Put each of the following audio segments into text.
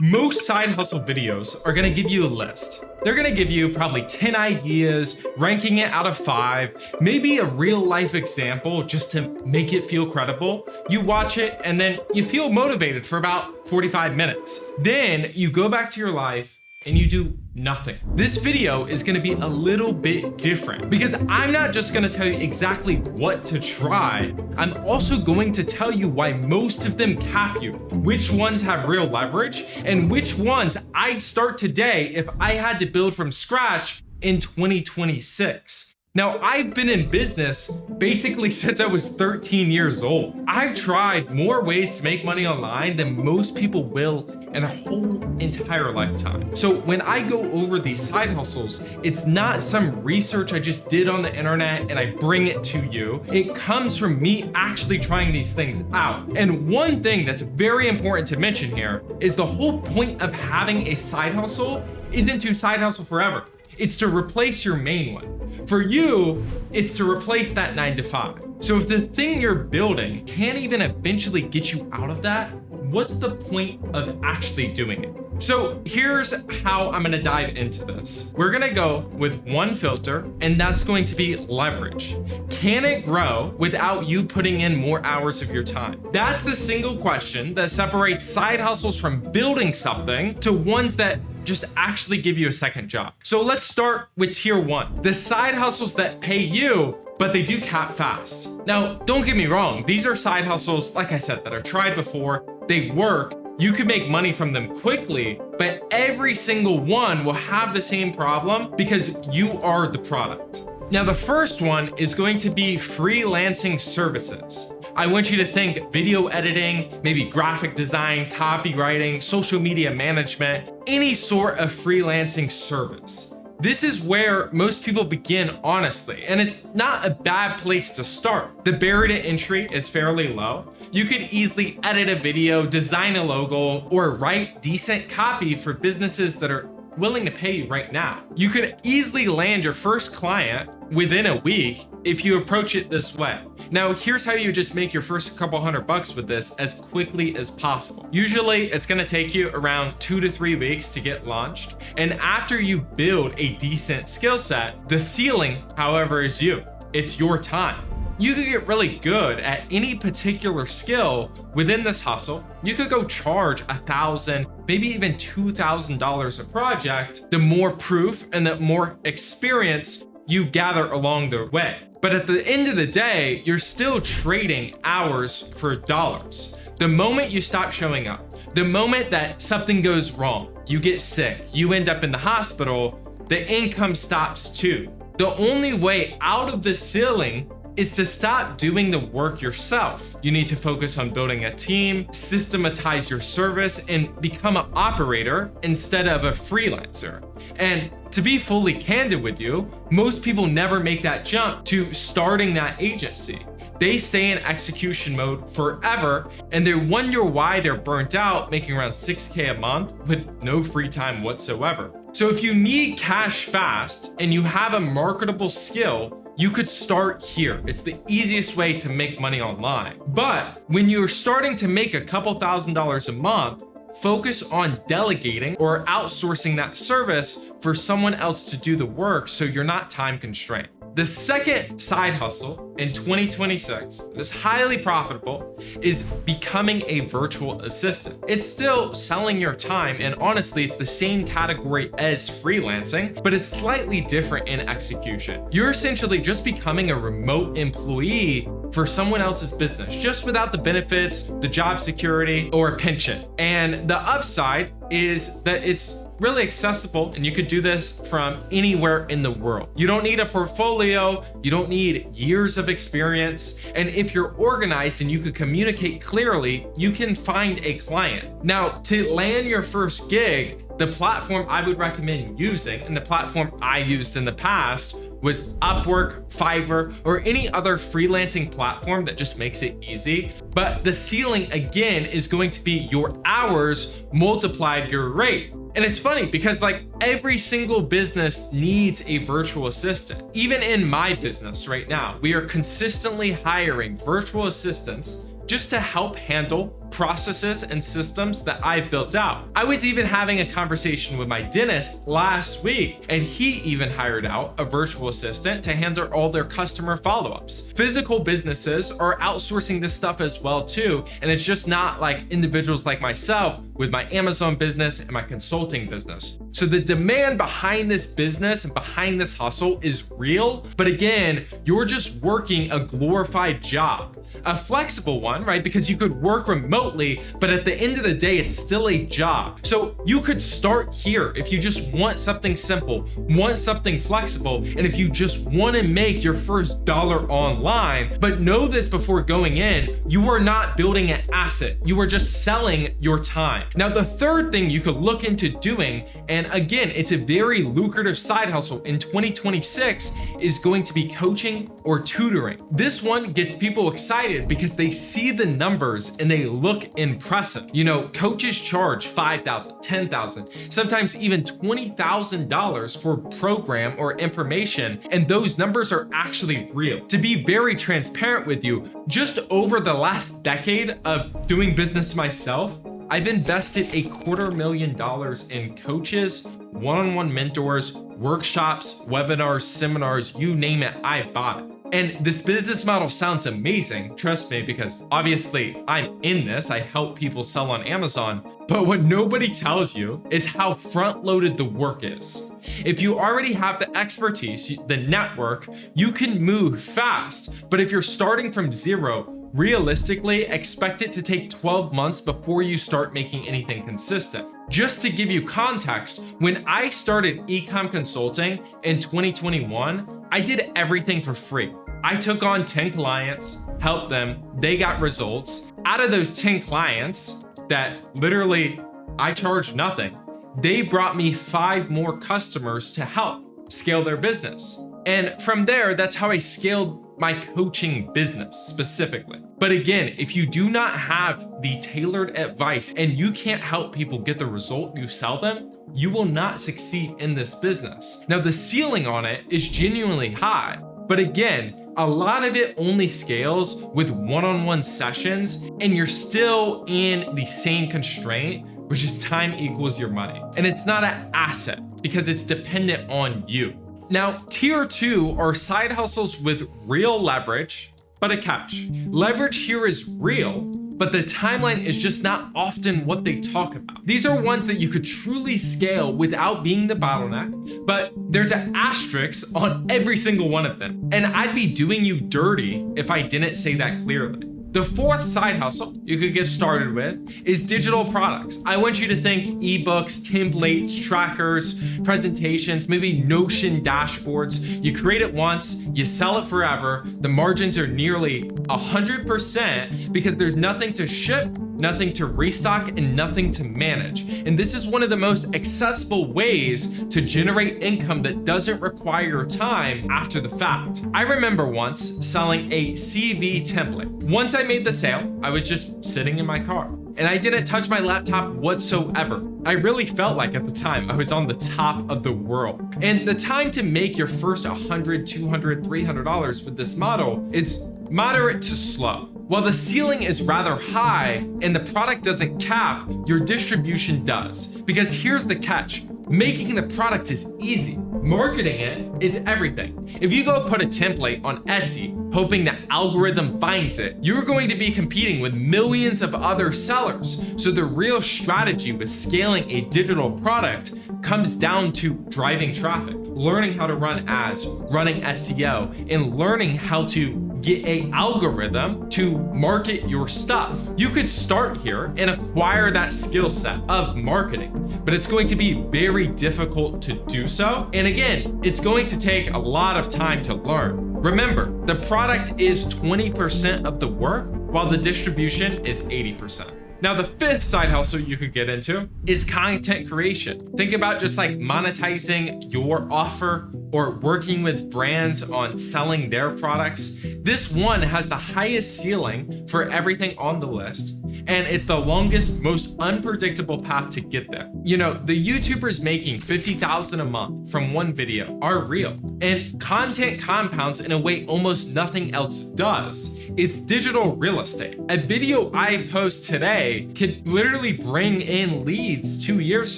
Most side hustle videos are gonna give you a list. They're gonna give you probably 10 ideas, ranking it out of 5, maybe a real life example just to make it feel credible. You watch it and then you feel motivated for about 45 minutes. Then you go back to your life and you do nothing. This video is gonna be a little bit different because I'm not just gonna tell you exactly what to try, I'm also going to tell you why most of them cap you, which ones have real leverage, and which ones I'd start today if I had to build from scratch in 2026. Now, I've been in business basically since I was 13 years old. I've tried more ways to make money online than most people will in a whole entire lifetime. So when I go over these side hustles, it's not some research I just did on the internet and I bring it to you. It comes from me actually trying these things out. And one thing that's very important to mention here is the whole point of having a side hustle isn't to side hustle forever. It's to replace your main one. For you, it's to replace that 9 to 5. So if the thing you're building can't even eventually get you out of that, what's the point of actually doing it? So here's how I'm gonna dive into this. We're gonna go with one filter, and that's going to be leverage. Can it grow without you putting in more hours of your time? That's the single question that separates side hustles from building something to ones that just actually give you a second job. So let's start with tier 1, the side hustles that pay you, but they do cap fast. Now, don't get me wrong, these are side hustles, like I said, that I've tried before, they work, you can make money from them quickly, but every single one will have the same problem because you are the product. Now, the first one is going to be freelancing services. I want you to think video editing, maybe graphic design, copywriting, social media management, any sort of freelancing service. This is where most people begin, honestly, and it's not a bad place to start. The barrier to entry is fairly low. You could easily edit a video, design a logo, or write decent copy for businesses that are willing to pay you right now. You could easily land your first client within a week if you approach it this way. Now, here's how you just make your first couple $100 with this as quickly as possible. Usually, it's gonna take you around 2 to 3 weeks to get launched. And after you build a decent skill set, the ceiling, however, is you. It's your time. You could get really good at any particular skill within this hustle. You could go charge $1,000, maybe even $2,000 a project, the more proof and the more experience you gather along the way. But at the end of the day, you're still trading hours for dollars. The moment you stop showing up, the moment that something goes wrong, you get sick, you end up in the hospital, the income stops too. The only way out of the ceiling is to stop doing the work yourself. You need to focus on building a team, systematize your service, and become an operator instead of a freelancer. And to be fully candid with you, most people never make that jump to starting that agency. They stay in execution mode forever, and they wonder why they're burnt out, making around $6K a month with no free time whatsoever. So if you need cash fast and you have a marketable skill, you could start here. It's the easiest way to make money online. But when you're starting to make a couple $1,000s a month, focus on delegating or outsourcing that service for someone else to do the work so you're not time constrained. The second side hustle in 2026 that's highly profitable is becoming a virtual assistant. It's still selling your time, and honestly, it's the same category as freelancing, but it's slightly different in execution. You're essentially just becoming a remote employee for someone else's business, just without the benefits, the job security, or a pension. And the upside is that it's really accessible, and you could do this from anywhere in the world. You don't need a portfolio, you don't need years of experience, and if you're organized and you could communicate clearly, you can find a client. Now, to land your first gig, the platform I would recommend using, and the platform I used in the past, was Upwork, Fiverr, or any other freelancing platform that just makes it easy. But the ceiling, again, is going to be your hours multiplied your rate. And it's funny because like every single business needs a virtual assistant. Even in my business right now, we are consistently hiring virtual assistants just to help handle processes and systems that I've built out. I was even having a conversation with my dentist last week, and he even hired out a virtual assistant to handle all their customer follow-ups. Physical businesses are outsourcing this stuff as well too, and it's just not like individuals like myself with my Amazon business and my consulting business. So the demand behind this business and behind this hustle is real, but again, you're just working a glorified job. A flexible one, right? Because you could work remotely, but at the end of the day, it's still a job. So you could start here if you just want something simple, want something flexible, and if you just want to make your first dollar online. But know this before going in, you are not building an asset. You are just selling your time. Now, the third thing you could look into doing, and again, it's a very lucrative side hustle in 2026, is going to be coaching or tutoring. This one gets people excited because they see the numbers and they look impressive. You know, coaches charge $5,000, $10,000, sometimes even $20,000 for program or information, and those numbers are actually real. To be very transparent with you, just over the last decade of doing business myself, I've invested $250,000 in coaches, one-on-one mentors, workshops, webinars, seminars, you name it, I bought it. And this business model sounds amazing, trust me, because obviously I'm in this, I help people sell on Amazon, but what nobody tells you is how front-loaded the work is. If you already have the expertise, the network, you can move fast, but if you're starting from zero, realistically, expect it to take 12 months before you start making anything consistent. Just to give you context, when I started e-com consulting in 2021, I did everything for free. I took on 10 clients, helped them, they got results. Out of those 10 clients that literally I charged nothing, they brought me 5 more customers to help scale their business. And from there, that's how I scaled my coaching business specifically. But again, if you do not have the tailored advice and you can't help people get the result you sell them, you will not succeed in this business. Now, the ceiling on it is genuinely high, but again, a lot of it only scales with one-on-one sessions, and you're still in the same constraint, which is time equals your money. And it's not an asset because it's dependent on you. Now, tier 2 are side hustles with real leverage, but a catch. Leverage here is real, but the timeline is just not often what they talk about. These are ones that you could truly scale without being the bottleneck, but there's an asterisk on every single one of them. And I'd be doing you dirty if I didn't say that clearly. The fourth side hustle you could get started with is digital products. I want you to think ebooks, templates, trackers, presentations, maybe Notion dashboards. You create it once, you sell it forever. The margins are nearly 100% because there's nothing to ship, nothing to restock, and nothing to manage. And this is one of the most accessible ways to generate income that doesn't require your time after the fact. I remember once selling a CV template. Once I made the sale, I was just sitting in my car and I didn't touch my laptop whatsoever. I really felt like at the time I was on the top of the world. And the time to make your first $100, $200, $300 with this model is moderate to slow. While the ceiling is rather high and the product doesn't cap, your distribution does. Because here's the catch, making the product is easy. Marketing it is everything. If you go put a template on Etsy, hoping the algorithm finds it, you're going to be competing with millions of other sellers. So the real strategy with scaling a digital product comes down to driving traffic, learning how to run ads, running SEO, and learning how to get an algorithm to market your stuff. You could start here and acquire that skill set of marketing, but it's going to be very difficult to do so. And again, it's going to take a lot of time to learn. Remember, the product is 20% of the work, while the distribution is 80%. Now, the fifth side hustle you could get into is content creation. Think about just like monetizing your offer or working with brands on selling their products. This one has the highest ceiling for everything on the list. and it's the longest, most unpredictable path to get there. You know, the YouTubers making 50,000 a month from one video are real, and content compounds in a way almost nothing else does. It's digital real estate. A video I post today could literally bring in leads 2 years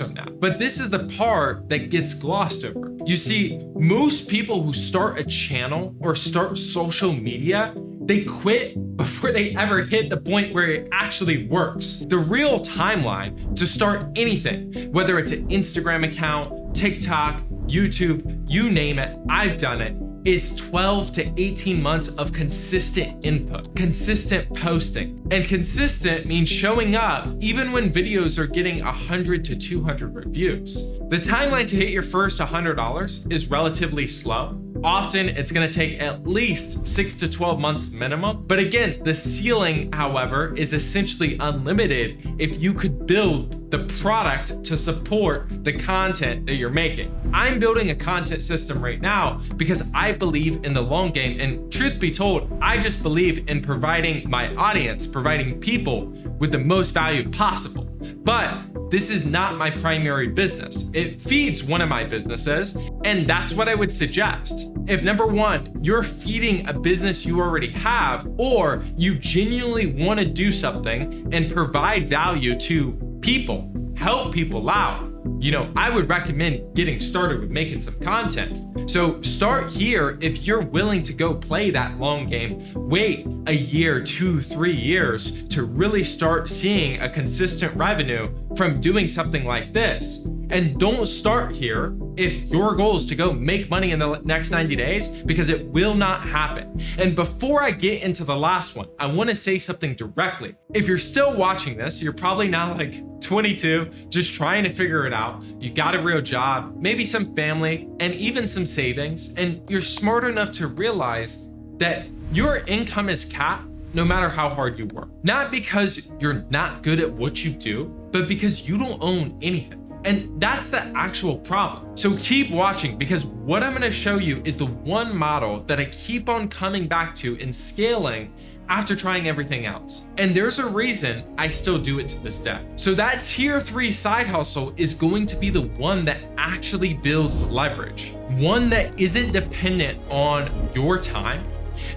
from now. But this is the part that gets glossed over. You see, most people who start a channel or start social media, they quit before they ever hit the point where it actually works. The real timeline to start anything, whether it's an Instagram account, TikTok, YouTube, you name it, I've done it, is 12 to 18 months of consistent input, consistent posting. And consistent means showing up even when videos are getting 100 to 200 reviews. The timeline to hit your first $100 is relatively slow. Often it's gonna take at least 6 to 12 months minimum. But again, the ceiling, however, is essentially unlimited if you could build the product to support the content that you're making. I'm building a content system right now because I believe in the long game, and truth be told, I just believe in providing my audience, providing people with the most value possible. But this is not my primary business. It feeds one of my businesses, and that's what I would suggest. If number one, you're feeding a business you already have, or you genuinely want to do something and provide value to people, help people out, you know, I would recommend getting started with making some content. So start here if you're willing to go play that long game. Wait a year, 2, 3 years to really start seeing a consistent revenue from doing something like this. And don't start here if your goal is to go make money in the next 90 days, because it will not happen. And before I get into the last one, I want to say something directly. If you're still watching this, you're probably now like 22, just trying to figure it out. You got a real job, maybe some family, and even some savings. And you're smart enough to realize that your income is capped no matter how hard you work. Not because you're not good at what you do, but because you don't own anything. And that's the actual problem. So keep watching, because what I'm gonna show you is the one model that I keep on coming back to and scaling after trying everything else. And there's a reason I still do it to this day. So that tier 3 side hustle is going to be the one that actually builds leverage, one that isn't dependent on your time,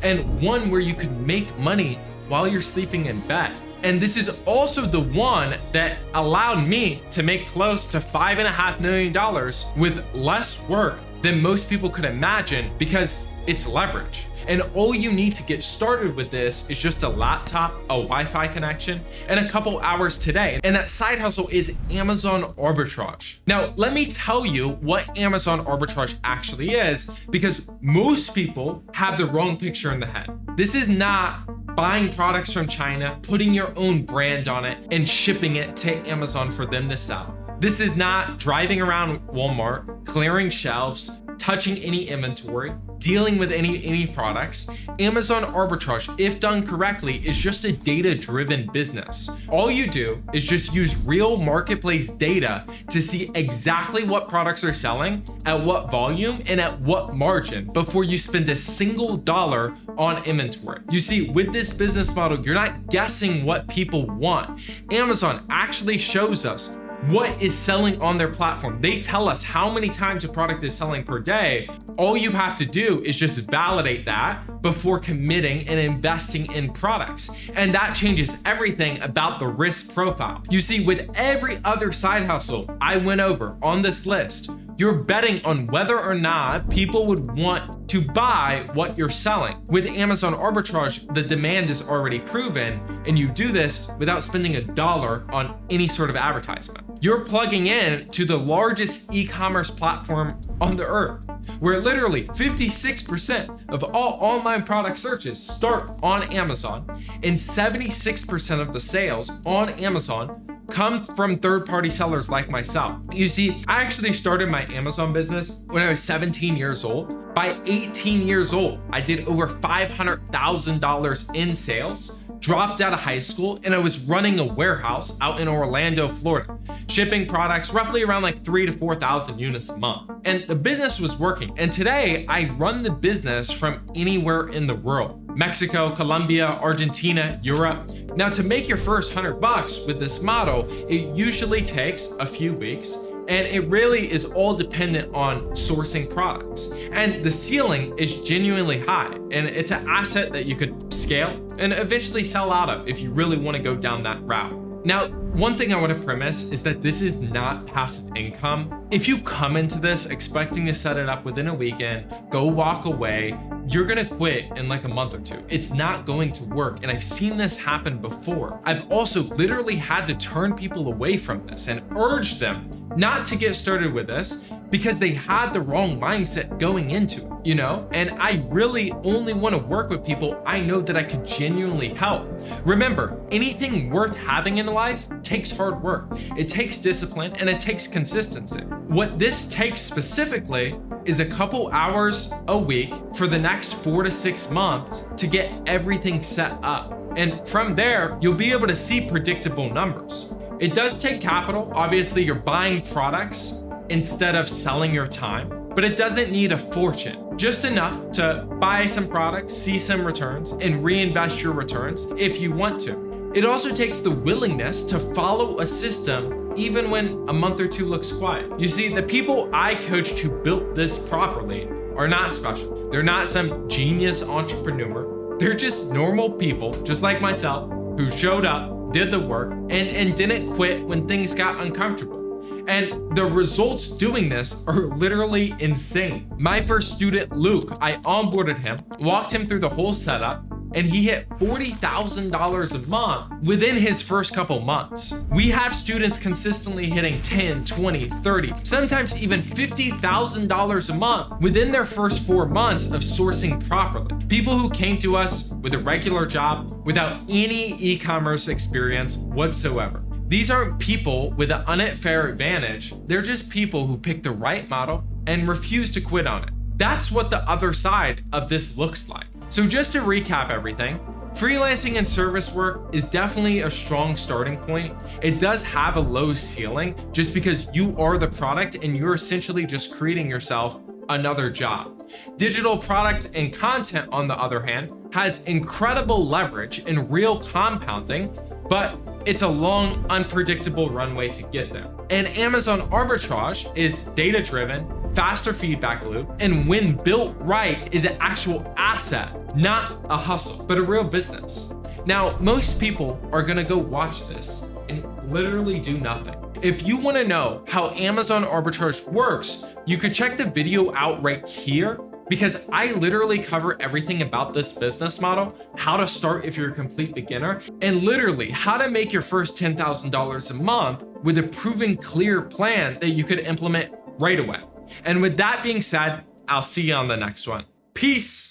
and one where you can make money while you're sleeping in bed. And this is also the one that allowed me to make close to $5.5 million with less work than most people could imagine, because it's leverage. And all you need to get started with this is just a laptop, a Wi-Fi connection, and a couple hours today. And that side hustle is Amazon arbitrage. Now, let me tell you what Amazon arbitrage actually is, because most people have the wrong picture in the head. This is not buying products from China, putting your own brand on it, and shipping it to Amazon for them to sell. This is not driving around Walmart, clearing shelves, touching any inventory, dealing with any products. Amazon arbitrage, if done correctly, is just a data-driven business. All you do is just use real marketplace data to see exactly what products are selling, at what volume, and at what margin before you spend a single dollar on inventory. You see, with this business model, you're not guessing what people want. Amazon actually shows us what is selling on their platform. They tell us how many times a product is selling per day. All you have to do is just validate that before committing and investing in products. And that changes everything about the risk profile. You see, with every other side hustle I went over on this list, you're betting on whether or not people would want to buy what you're selling. With Amazon arbitrage, the demand is already proven, and you do this without spending a dollar on any sort of advertisement. You're plugging in to the largest e-commerce platform on the earth, where literally 56% of all online product searches start on Amazon, and 76% of the sales on Amazon come from third-party sellers like myself. You see, I actually started my Amazon business when I was 17 years old. By 18 years old, I did over $500,000 in sales, dropped out of high school, and I was running a warehouse out in Orlando, Florida, shipping products roughly around like 3,000 to 4,000 units a month. And the business was working. And today I run the business from anywhere in the world. Mexico, Colombia, Argentina, Europe. Now, to make your first $100 with this model, it usually takes a few weeks, and it really is all dependent on sourcing products. And the ceiling is genuinely high, and it's an asset that you could scale and eventually sell out of if you really want to go down that route. Now, one thing I want to premise is that this is not passive income. If you come into this expecting to set it up within a weekend, go walk away, you're gonna quit in like a month or two. It's not going to work, and I've seen this happen before. I've also literally had to turn people away from this and urge them not to get started with this because they had the wrong mindset going into it, you know? And I really only want to work with people I know that I could genuinely help. Remember, anything worth having in life takes hard work. It takes discipline and it takes consistency. What this takes specifically is a couple hours a week for the next 4 to 6 months to get everything set up. And from there, you'll be able to see predictable numbers. It does take capital. Obviously, you're buying products instead of selling your time, but it doesn't need a fortune. Just enough to buy some products, see some returns, and reinvest your returns if you want to. It also takes the willingness to follow a system even when a month or two looks quiet. You see, the people I coached who built this properly are not special. They're not some genius entrepreneur. They're just normal people, just like myself, who showed up, did the work, and didn't quit when things got uncomfortable. And the results doing this are literally insane. My first student, Luke, I onboarded him, walked him through the whole setup, and he hit $40,000 a month within his first couple months. We have students consistently hitting 10, 20, 30, sometimes even $50,000 a month within their first 4 months of sourcing properly. People who came to us with a regular job without any e-commerce experience whatsoever. These aren't people with an unfair advantage. They're just people who pick the right model and refuse to quit on it. That's what the other side of this looks like. So just to recap everything, freelancing and service work is definitely a strong starting point. It does have a low ceiling just because you are the product and you're essentially just creating yourself another job. Digital product and content, on the other hand, has incredible leverage and real compounding, but it's a long, unpredictable runway to get there. And Amazon arbitrage is data-driven, faster feedback loop, and when built right is an actual asset, not a hustle, but a real business. Now, most people are gonna go watch this and literally do nothing. If you wanna know how Amazon arbitrage works, you could check the video out right here, because I literally cover everything about this business model, how to start if you're a complete beginner, and literally how to make your first $10,000 a month with a proven clear plan that you could implement right away. And with that being said, I'll see you on the next one. Peace.